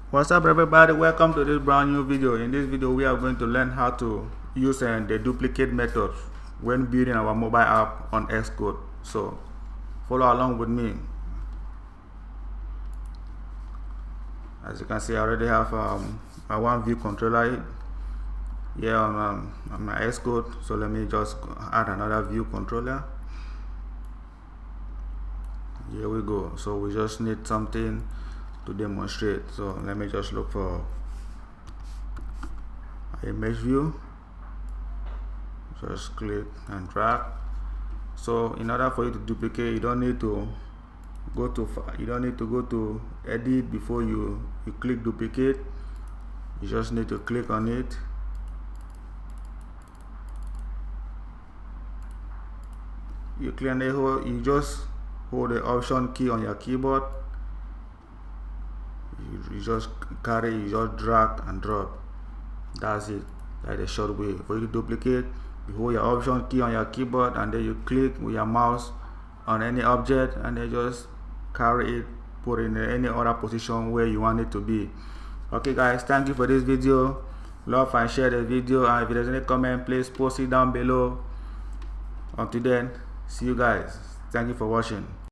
What's up everybody, welcome to this brand new video. In this video we are going to learn how to use the duplicate method when building our mobile app on Xcode. So follow along with me. As you can see, I already have my one view controller here on my Xcode. So let me just add another view controller. Here we go. So we just need something to demonstrate. So let me just look for image view, just click and drag. So in order for you to duplicate, you don't need to go to edit before you click duplicate. You just need to click on it. You click on it, you just hold the option key on your keyboard. You just carry, you just drag and drop. That's it. That's the short way. For you to duplicate, you hold your option key on your keyboard and then you click with your mouse on any object and then just carry it, put it in any other position where you want it to be. Okay guys, thank you for this video. Love and share the video, and if there's any comment, please post it down below. Until then, see you guys. Thank you for watching.